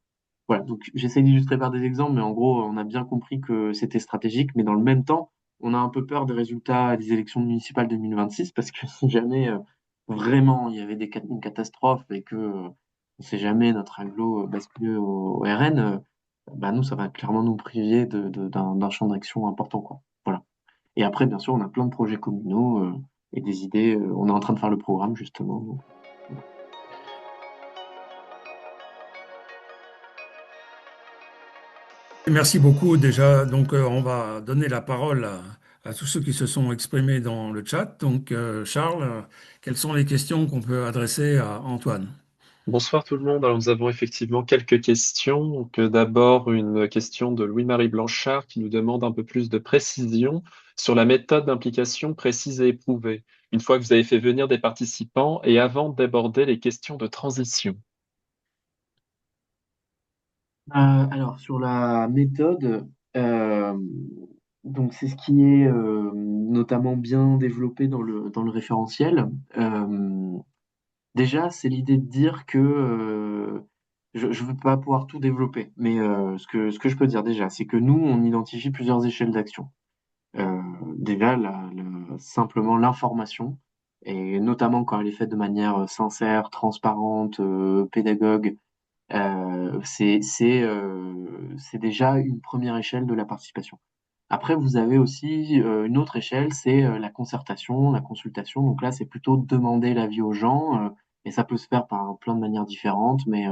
Voilà, donc j'essaie d'illustrer par des exemples, mais en gros, on a bien compris que c'était stratégique, mais dans le même temps, on a un peu peur des résultats des élections municipales 2026, parce que si jamais vraiment il y avait une catastrophe et que on sait jamais notre agglo bascule au RN, bah nous, ça va clairement nous priver d'un champ d'action important, quoi. Voilà. Et après, bien sûr, on a plein de projets communaux et des idées. On est en train de faire le programme, justement. Donc, voilà. Merci beaucoup déjà. Donc, on va donner la parole à tous ceux qui se sont exprimés dans le chat. Donc, Charles, quelles sont les questions qu'on peut adresser à Antoine? Bonsoir tout le monde. Alors, nous avons effectivement quelques questions. Donc, d'abord, une question de Louis-Marie Blanchard qui nous demande un peu plus de précision sur la méthode d'implication précise et éprouvée, une fois que vous avez fait venir des participants et avant d'aborder les questions de transition. Alors, sur la méthode, euh, donc c'est ce qui est notamment bien développé dans le référentiel. Euh, Déjà, c'est l'idée de dire que je ne veux pas pouvoir tout développer, mais ce que je peux dire déjà, c'est que nous, on identifie plusieurs échelles d'action. Déjà, simplement l'information, et notamment quand elle est faite de manière sincère, transparente, pédagogue, c'est déjà une première échelle de la participation. Après, vous avez aussi une autre échelle, c'est la concertation, la consultation. Donc là, c'est plutôt demander l'avis aux gens, et ça peut se faire par plein de manières différentes, mais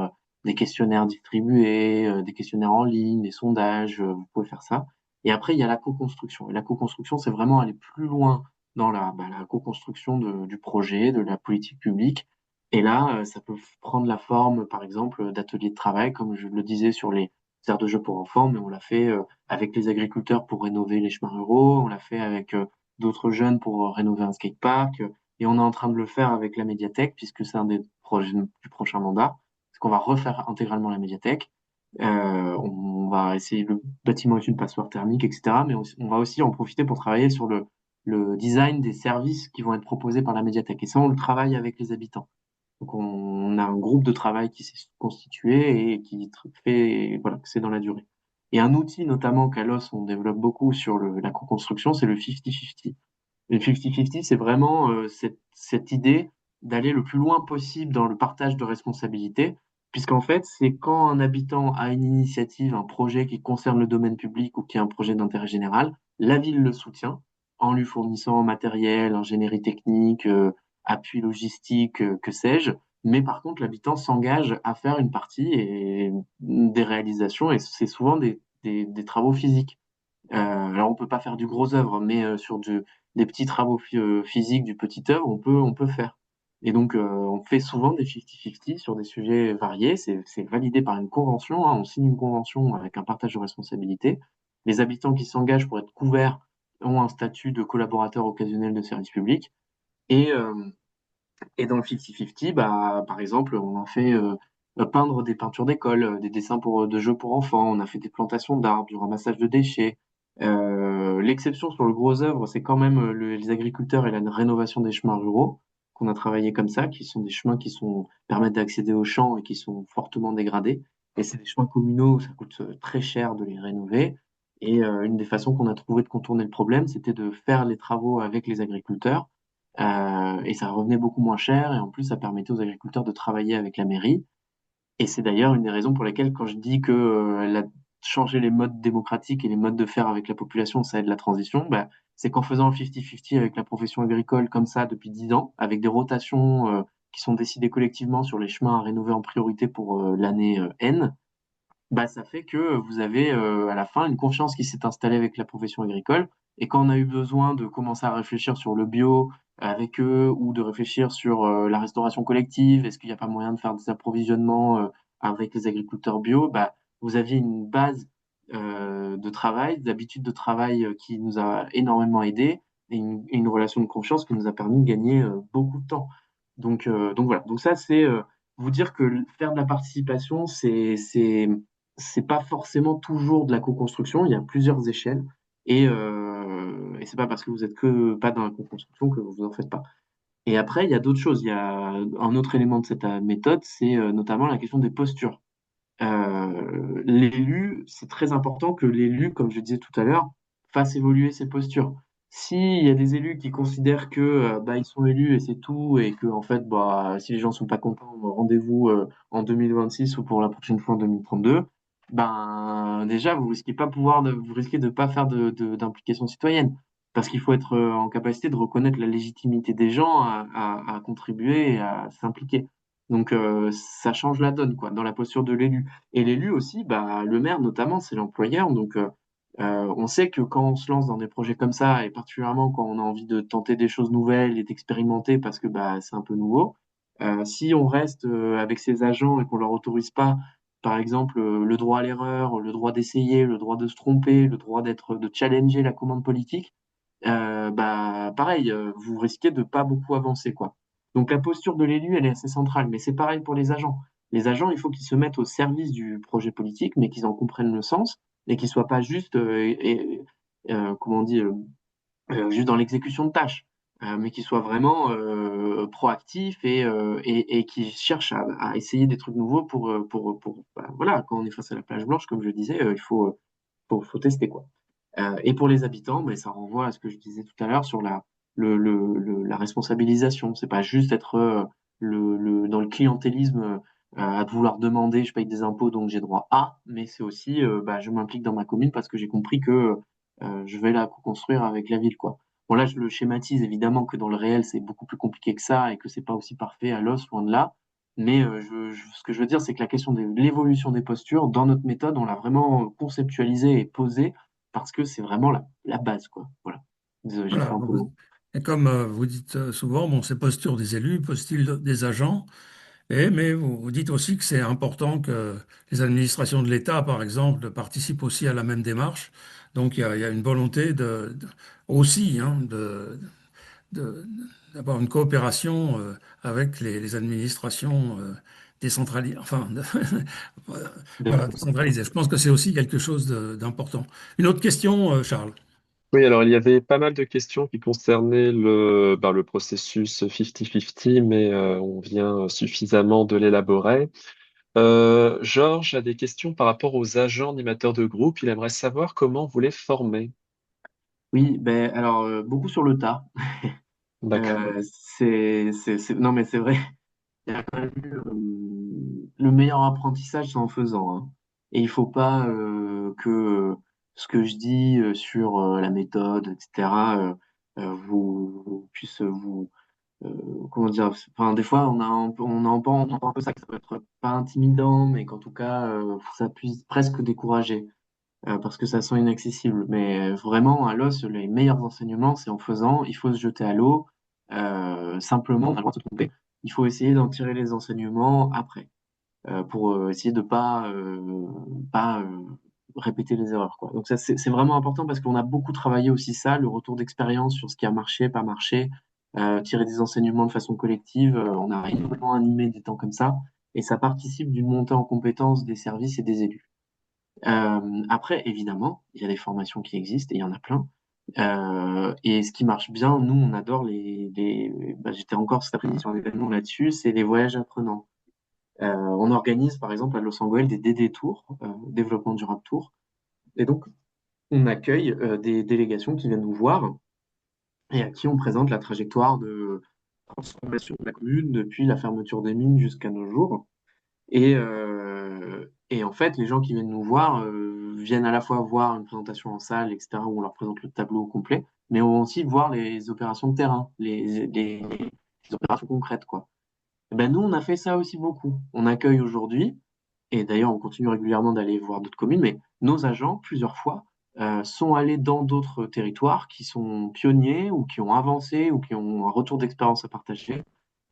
des questionnaires distribués, des questionnaires en ligne, des sondages, vous pouvez faire ça. Et après, il y a la co-construction. Et la co-construction, c'est vraiment aller plus loin dans la co-construction du projet, de la politique publique. Et là, ça peut prendre la forme, par exemple, d'ateliers de travail, comme je le disais sur les aires de jeux pour enfants, mais on l'a fait avec les agriculteurs pour rénover les chemins ruraux, on l'a fait avec d'autres jeunes pour rénover un skatepark, et on est en train de le faire avec la médiathèque, puisque c'est un des projets du prochain mandat, parce qu'on va refaire intégralement la médiathèque. On va essayer, le bâtiment est une passoire thermique, etc., mais on va aussi en profiter pour travailler sur le design des services qui vont être proposés par la médiathèque. Et ça, on le travaille avec les habitants. Donc on a un groupe de travail qui s'est constitué et fait, voilà, que c'est dans la durée. Et un outil notamment qu'à l'os on développe beaucoup sur la co-construction, c'est le 50-50. Le 50-50, c'est vraiment cette idée d'aller le plus loin possible dans le partage de responsabilités, puisqu'en fait, c'est quand un habitant a une initiative, un projet qui concerne le domaine public ou qui est un projet d'intérêt général, la ville le soutient en lui fournissant matériel, ingénierie technique, appui logistique, que sais-je. Mais par contre, l'habitant s'engage à faire une partie et des réalisations, et c'est souvent des travaux physiques. Alors on peut pas faire du gros œuvre, mais des petits travaux physiques, du petit œuvre, on peut faire. Et donc on fait souvent des 50-50 sur des sujets variés. C'est validé par une convention, hein. On signe une convention avec un partage de responsabilité. Les habitants qui s'engagent pour être couverts ont un statut de collaborateur occasionnel de service public. Et, euh, et dans le 50-50, bah, par exemple, on a fait peindre des peintures d'école, des dessins de jeux pour enfants, on a fait des plantations d'arbres, du ramassage de déchets. L'exception sur le gros œuvre, c'est quand même les agriculteurs et la rénovation des chemins ruraux qu'on a travaillé comme ça, qui sont des chemins permettent d'accéder aux champs et qui sont fortement dégradés. Et c'est des chemins communaux, ça coûte très cher de les rénover. Et une des façons qu'on a trouvé de contourner le problème, c'était de faire les travaux avec les agriculteurs. Et ça revenait beaucoup moins cher. Et en plus, ça permettait aux agriculteurs de travailler avec la mairie. Et c'est d'ailleurs une des raisons pour lesquelles, quand je dis que changer les modes démocratiques et les modes de faire avec la population, ça aide la transition, bah, c'est qu'en faisant un 50-50 avec la profession agricole comme ça depuis 10 ans, avec des rotations qui sont décidées collectivement sur les chemins à rénover en priorité pour l'année N, bah, ça fait que vous avez à la fin une confiance qui s'est installée avec la profession agricole. Et quand on a eu besoin de commencer à réfléchir sur le bio avec eux ou de réfléchir sur la restauration collective, est-ce qu'il n'y a pas moyen de faire des approvisionnements avec les agriculteurs bio, bah, vous aviez une base de travail, d'habitude de travail qui nous a énormément aidé et une relation de confiance qui nous a permis de gagner beaucoup de temps. Donc voilà. Donc ça, c'est vous dire que faire de la participation, c'est pas forcément toujours de la co-construction, il y a plusieurs échelles et c'est pas parce que vous êtes que pas dans la co-construction que vous en faites pas. Et après, il y a d'autres choses. Il y a un autre élément de cette méthode, c'est notamment la question des postures. L'élu, c'est très important que l'élu, comme je disais tout à l'heure, fasse évoluer ses postures. S'il y a des élus qui considèrent que bah, ils sont élus et c'est tout, et que en fait, bah, si les gens sont pas contents, rendez-vous en 2026 ou pour la prochaine fois en 2032, ben déjà vous risquez de pas faire d'implication citoyenne, parce qu'il faut être en capacité de reconnaître la légitimité des gens à contribuer et à s'impliquer. Donc ça change la donne quoi dans la posture de l'élu. Et l'élu aussi, bah, le maire notamment, c'est l'employeur. Donc, on sait que quand on se lance dans des projets comme ça, et particulièrement quand on a envie de tenter des choses nouvelles et d'expérimenter parce que bah, c'est un peu nouveau, si on reste avec ses agents et qu'on leur autorise pas, par exemple, le droit à l'erreur, le droit d'essayer, le droit de se tromper, le droit de challenger la commande politique, bah, pareil, vous risquez de pas beaucoup avancer, quoi. Donc la posture de l'élu, elle est assez centrale, mais c'est pareil pour les agents. Les agents, il faut qu'ils se mettent au service du projet politique, mais qu'ils en comprennent le sens et qu'ils soient pas juste, comment on dit, juste dans l'exécution de tâches, mais qu'ils soient vraiment proactifs et qui cherchent à essayer des trucs nouveaux pour bah, voilà, quand on est face à la plage blanche, comme je disais, faut tester, quoi. Et pour les habitants, ben, ça renvoie à ce que je disais tout à l'heure sur la responsabilisation. C'est pas juste être dans le clientélisme à vouloir demander je paye des impôts donc j'ai droit à, mais c'est aussi bah, je m'implique dans ma commune parce que j'ai compris que je vais la construire avec la ville, quoi. Bon, là, je le schématise évidemment que dans le réel, c'est beaucoup plus compliqué que ça et que c'est pas aussi parfait à l'os, loin de là. Mais ce que je veux dire, c'est que la question de l'évolution des postures, dans notre méthode, on l'a vraiment conceptualisée et posée parce que c'est vraiment la base, quoi. Voilà. Désolé, j'ai fait Voilà. un peu long. Et comme vous dites souvent, bon, c'est posture des élus, posture des agents, mais vous dites aussi que c'est important que les administrations de l'État, par exemple, participent aussi à la même démarche. Donc il y a une volonté aussi hein, de- d'avoir une coopération avec les administrations décentralisées, enfin, voilà, décentralisées. Je pense que c'est aussi quelque chose d'important. Une autre question, Charles. Oui, alors il y avait pas mal de questions qui concernaient le processus 50-50, mais on vient suffisamment de l'élaborer. Georges a des questions par rapport aux agents animateurs de groupe. Il aimerait savoir comment vous les formez. Oui, ben alors beaucoup sur le tas. D'accord. Non, mais c'est vrai. Il y a quand même eu, le meilleur apprentissage, c'est en faisant, hein. Et il faut pas que ce que je dis sur la méthode, etc., vous puisse vous comment dire, enfin, des fois, on entend un peu ça, que ça peut être pas intimidant, mais qu'en tout cas, ça puisse presque décourager, parce que ça sent inaccessible. Mais vraiment, à l'os, les meilleurs enseignements, c'est en faisant, il faut se jeter à l'eau, simplement, on a le droit de se tromper. Il faut essayer d'en tirer les enseignements après, pour essayer de pas répéter les erreurs, quoi. Donc ça, c'est vraiment important parce qu'on a beaucoup travaillé aussi ça, le retour d'expérience sur ce qui a marché, pas marché, tirer des enseignements de façon collective. On a énormément animé des temps comme ça, et ça participe d'une montée en compétences des services et des élus. Après, évidemment, il y a des formations qui existent et il y en a plein. Et ce qui marche bien, nous, on adore bah, j'étais encore cet après-midi sur un événement là-dessus, c'est les voyages apprenants. On organise par exemple à Los Angeles des DD Tours, développement durable tour, et donc on accueille des délégations qui viennent nous voir et à qui on présente la trajectoire de transformation de la commune depuis la fermeture des mines jusqu'à nos jours. Et en fait, les gens qui viennent nous voir viennent à la fois voir une présentation en salle, etc., où on leur présente le tableau complet, mais vont aussi voir les opérations de terrain, les opérations concrètes, quoi. Eh ben, nous, on a fait ça aussi beaucoup. On accueille aujourd'hui, et d'ailleurs, on continue régulièrement d'aller voir d'autres communes, mais nos agents, plusieurs fois, sont allés dans d'autres territoires qui sont pionniers ou qui ont avancé ou qui ont un retour d'expérience à partager.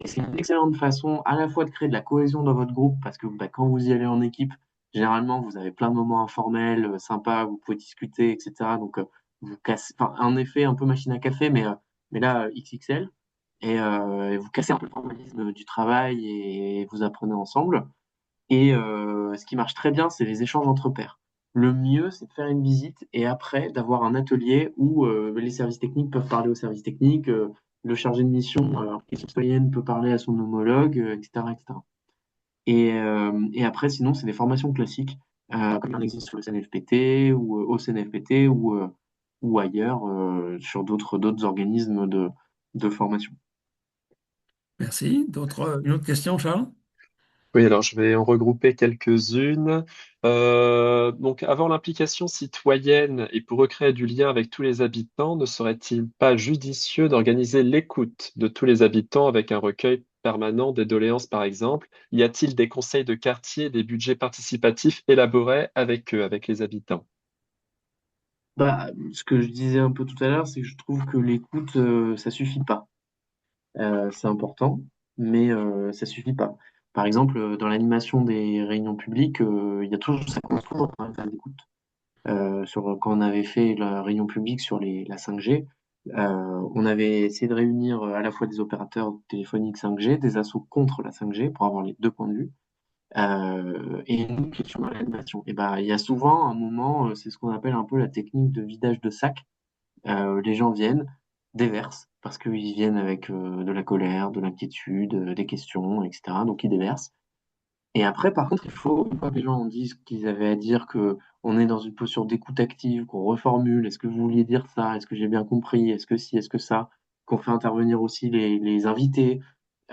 Et c'est une excellente façon à la fois de créer de la cohésion dans votre groupe, parce que bah, quand vous y allez en équipe, généralement, vous avez plein de moments informels, sympas, vous pouvez discuter, etc. Donc, vous cassez, enfin, un effet un peu machine à café, mais là, XXL. Et vous cassez un peu le formalisme du travail et vous apprenez ensemble. Et ce qui marche très bien, c'est les échanges entre pairs. Le mieux, c'est de faire une visite et après d'avoir un atelier où les services techniques peuvent parler aux services techniques, le chargé de mission, qui est citoyenne, peut parler à son homologue, etc., etc. Et après, sinon, c'est des formations classiques, comme il en existe sur le CNFPT ou au CNFPT ou ailleurs, sur d'autres organismes de formation. Merci. Une autre question, Charles? Oui, alors je vais en regrouper quelques-unes. Donc, avant l'implication citoyenne et pour recréer du lien avec tous les habitants, ne serait-il pas judicieux d'organiser l'écoute de tous les habitants avec un recueil permanent des doléances, par exemple? Y a-t-il des conseils de quartier, des budgets participatifs élaborés avec eux, avec les habitants? Bah, ce que je disais un peu tout à l'heure, c'est que je trouve que l'écoute, ça suffit pas. C'est important, mais ça suffit pas. Par exemple, dans l'animation des réunions publiques, il y a toujours, ça commence toujours par une phase d'écoute. Quand on avait fait la réunion publique sur la 5G, on avait essayé de réunir à la fois des opérateurs téléphoniques 5G, des assos contre la 5G pour avoir les deux points de vue, et nous qui étions dans l'animation. Et ben, il y a souvent un moment, c'est ce qu'on appelle un peu la technique de vidage de sac. Les gens viennent, déversent, parce qu'ils viennent avec de la colère, de l'inquiétude, des questions, etc. Donc ils déversent. Et après, par contre, il faut, une fois que les gens ont dit ce qu'ils avaient à dire, que on est dans une posture d'écoute active, qu'on reformule, est-ce que vous vouliez dire ça, est-ce que j'ai bien compris, est-ce que si, est-ce que ça, qu'on fait intervenir aussi les invités.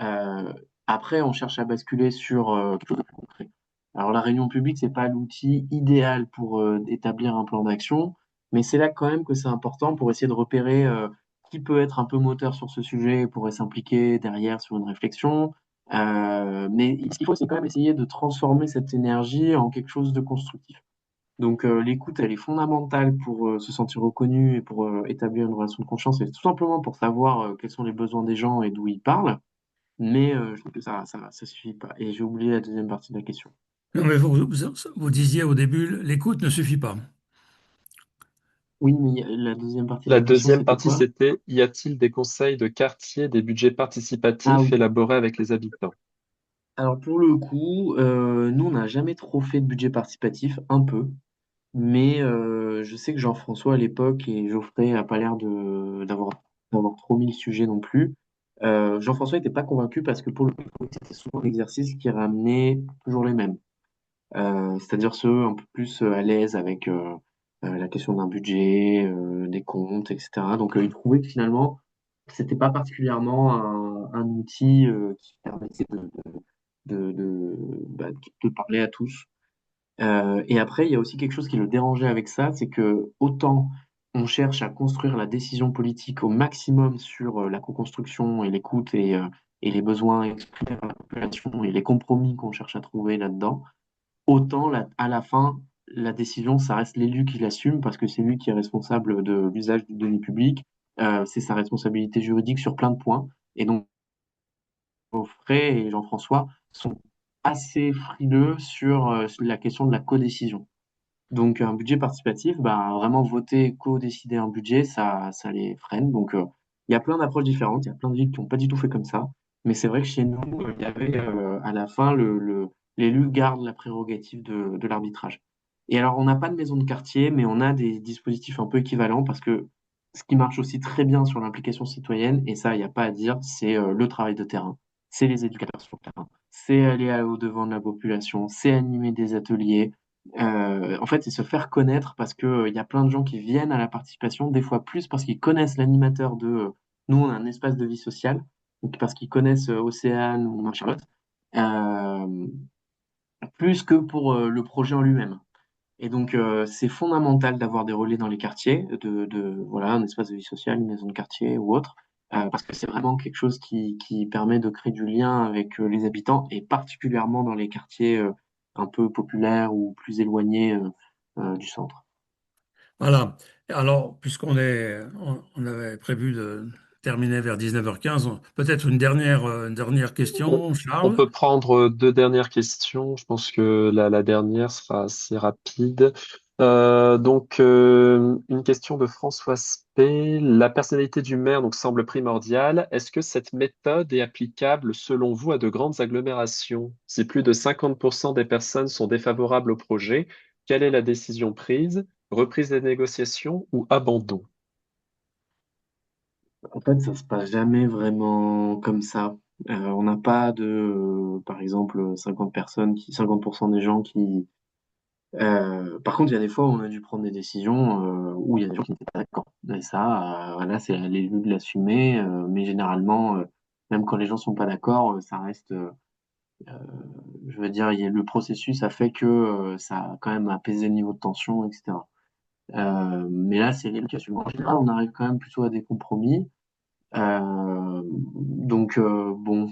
Euh, Après, on cherche à basculer sur quelque chose de plus concret. Alors la réunion publique, c'est pas l'outil idéal pour établir un plan d'action, mais c'est là quand même que c'est important pour essayer de repérer qui peut être un peu moteur sur ce sujet et pourrait s'impliquer derrière sur une réflexion. Mais ce qu'il faut, c'est quand même essayer de transformer cette énergie en quelque chose de constructif. Donc l'écoute, elle est fondamentale pour se sentir reconnu et pour établir une relation de confiance et tout simplement pour savoir quels sont les besoins des gens et d'où ils parlent. Mais je trouve que ça suffit pas. Et j'ai oublié la deuxième partie de la question. Non, mais vous disiez au début, l'écoute ne suffit pas. Oui, mais la deuxième partie de La la question, deuxième c'était partie, quoi? c'était, y a-t-il des conseils de quartier, des budgets Ah participatifs oui. élaborés avec les habitants? Alors pour le coup, nous, on n'a jamais trop fait de budget participatif, un peu. Mais je sais que Jean-François à l'époque et Geoffrey n'a pas l'air d'avoir trop mis le sujet non plus. Jean-François n'était pas convaincu parce que pour le coup, c'était souvent l'exercice qui ramenait toujours les mêmes. C'est-à-dire ceux un peu plus à l'aise avec la question d'un budget, des comptes, etc. Donc il trouvait que finalement, c'était pas particulièrement un outil qui permettait bah, de parler à tous. Et après, il y a aussi quelque chose qui le dérangeait avec ça, c'est que autant on cherche à construire la décision politique au maximum sur la co-construction et l'écoute et les besoins exprimés par la population et les compromis qu'on cherche à trouver là-dedans, autant à la fin, la décision, ça reste l'élu qui l'assume parce que c'est lui qui est responsable de l'usage du denier public, c'est sa responsabilité juridique sur plein de points. Et donc, Geoffrey et Jean-François sont assez frileux sur la question de la codécision. Donc, un budget participatif, bah, vraiment voter, co-décider un budget, ça les freine. Donc, il y a plein d'approches différentes. Il y a plein de villes qui n'ont pas du tout fait comme ça. Mais c'est vrai que chez nous, il y avait à la fin, l'élu garde la prérogative de l'arbitrage. Et alors, on n'a pas de maison de quartier, mais on a des dispositifs un peu équivalents parce que ce qui marche aussi très bien sur l'implication citoyenne, et ça, il n'y a pas à dire, c'est le travail de terrain. c'est les éducateurs sur le terrain, c'est aller au devant de la population, c'est animer des ateliers. En fait, c'est se faire connaître parce que il y a plein de gens qui viennent à la participation, des fois plus parce qu'ils connaissent l'animateur de nous, on a un espace de vie sociale, donc parce qu'ils connaissent Océane ou Charlotte, euh, plus que pour le projet en lui-même. Et donc, c'est fondamental d'avoir des relais dans les quartiers, voilà, un espace de vie sociale, une maison de quartier ou autre, parce que c'est vraiment quelque chose qui permet de créer du lien avec les habitants, et particulièrement dans les quartiers un peu populaires ou plus éloignés du centre. Voilà. Alors, on avait prévu de terminer vers 19h15, peut-être une dernière On, question, on Charles. peut prendre deux dernières questions. Je pense que la dernière sera assez rapide. Une question de François Spey. La personnalité du maire donc, semble primordiale. Est-ce que cette méthode est applicable, selon vous, à de grandes agglomérations? Si plus de 50% des personnes sont défavorables au projet, quelle est la décision prise? Reprise des négociations ou abandon? En fait, ça se passe jamais vraiment comme ça. On n'a pas de, par exemple, 50% des gens qui. Par contre, il y a des fois où on a dû prendre des décisions où il y a des gens qui n'étaient pas d'accord. Et ça, voilà, c'est à l'élu de l'assumer. Mais généralement, même quand les gens sont pas d'accord, ça reste. Je veux dire, le processus a fait que ça a quand même apaisé le niveau de tension, etc. Mais là, c'est l'éducation. En général, on arrive quand même plutôt à des compromis. Bon.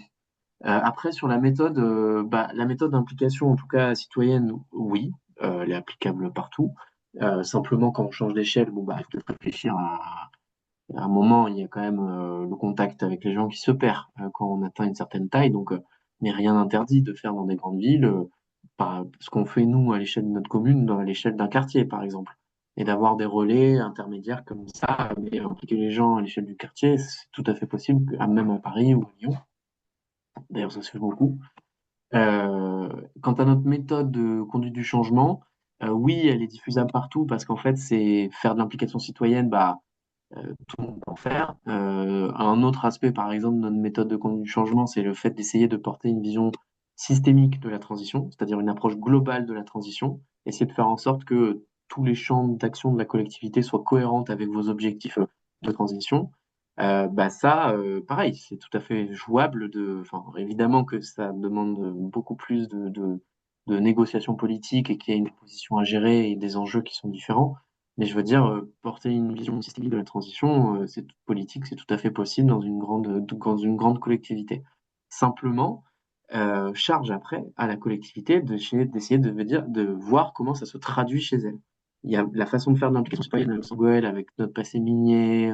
Après, sur la méthode, la méthode d'implication, en tout cas citoyenne, oui, elle est applicable partout. Simplement, quand on change d'échelle, bon, bah, il faut peut-être réfléchir à un moment, il y a quand même le contact avec les gens qui se perd quand on atteint une certaine taille. Donc, mais rien n'interdit de faire dans des grandes villes, ce qu'on fait nous à l'échelle de notre commune, à l'échelle d'un quartier, par exemple. Et d'avoir des relais intermédiaires comme ça, mais impliquer les gens à l'échelle du quartier, c'est tout à fait possible, même à Paris ou à Lyon. D'ailleurs, ça se fait beaucoup. Quant à notre méthode de conduite du changement, oui, elle est diffusable partout parce qu'en fait, c'est faire de l'implication citoyenne, bah, tout le monde peut en faire. Un autre aspect, par exemple, de notre méthode de conduite du changement, c'est le fait d'essayer de porter une vision systémique de la transition, c'est-à-dire une approche globale de la transition, essayer de faire en sorte que tous les champs d'action de la collectivité soient cohérents avec vos objectifs de transition. Pareil, c'est tout à fait jouable enfin, évidemment que ça demande beaucoup plus de négociations politiques et qu'il y a une position à gérer et des enjeux qui sont différents. Mais je veux dire, porter une vision systémique de la transition, c'est politique, c'est tout à fait possible dans une grande collectivité. Simplement, charge après à la collectivité d'essayer de voir comment ça se traduit chez elle. Il y a la façon de faire de l'implication citoyenne à Goël avec notre passé minier,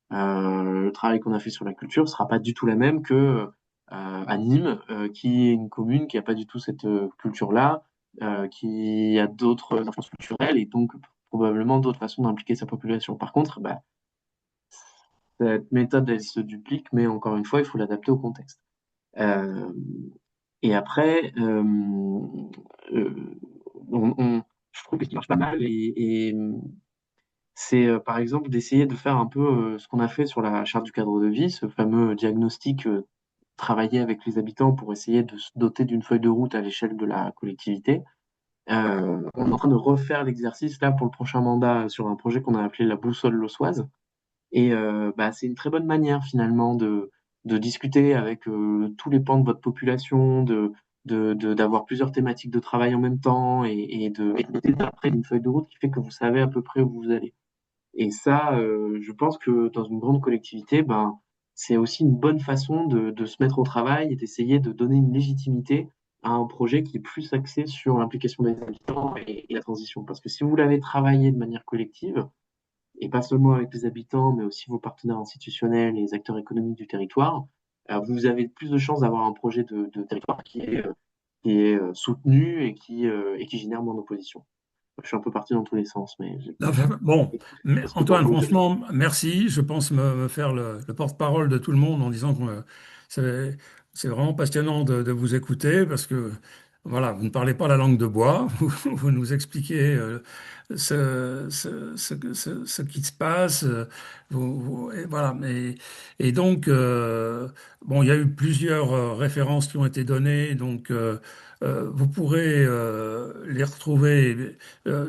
le travail qu'on a fait sur la culture sera pas du tout la même que à Nîmes, qui est une commune qui a pas du tout cette culture-là, qui a d'autres influences culturelles et donc probablement d'autres façons d'impliquer sa population. Par contre, bah, cette méthode, elle se duplique, mais encore une fois, il faut l'adapter au contexte. Euh, et après, euh, je trouve que ce qui marche pas mal, c'est par exemple d'essayer de faire un peu ce qu'on a fait sur la charte du cadre de vie, ce fameux diagnostic travaillé avec les habitants pour essayer de se doter d'une feuille de route à l'échelle de la collectivité. On est en train de refaire l'exercice là pour le prochain mandat sur un projet qu'on a appelé la boussole lossoise. Et c'est une très bonne manière finalement de discuter avec tous les pans de votre population, d'avoir plusieurs thématiques de travail en même temps et de noter après une feuille de route qui fait que vous savez à peu près où vous allez. Et ça, je pense que dans une grande collectivité, ben, c'est aussi une bonne façon de se mettre au travail et d'essayer de donner une légitimité à un projet qui est plus axé sur l'implication des habitants et la transition. Parce que si vous l'avez travaillé de manière collective, et pas seulement avec les habitants, mais aussi vos partenaires institutionnels et les acteurs économiques du territoire, vous avez plus de chances d'avoir un projet de territoire qui est soutenu et qui génère moins d'opposition. Je suis un peu parti dans tous les sens, mais Enfin, bon, est-ce que tu Antoine, entends que franchement, merci. Je pense me faire le porte-parole de tout le monde en disant que c'est c'est vraiment passionnant de vous écouter parce que voilà, vous ne parlez pas la langue de bois, vous nous expliquez ce qui se passe. Et voilà. Et donc, bon, il y a eu plusieurs références qui ont été données. Donc, vous pourrez les retrouver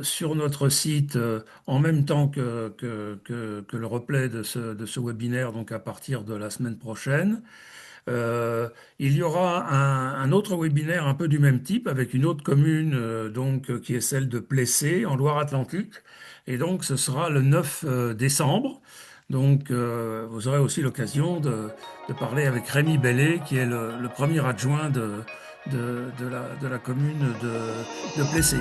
sur notre site en même temps que le replay de ce webinaire, donc à partir de la semaine prochaine. Euh, il y aura un autre webinaire un peu du même type avec une autre commune qui est celle de Plessé en Loire-Atlantique. Et donc ce sera le 9 décembre. Donc vous aurez aussi l'occasion de parler avec Rémi Bellet qui est le premier adjoint de la commune de Plessé.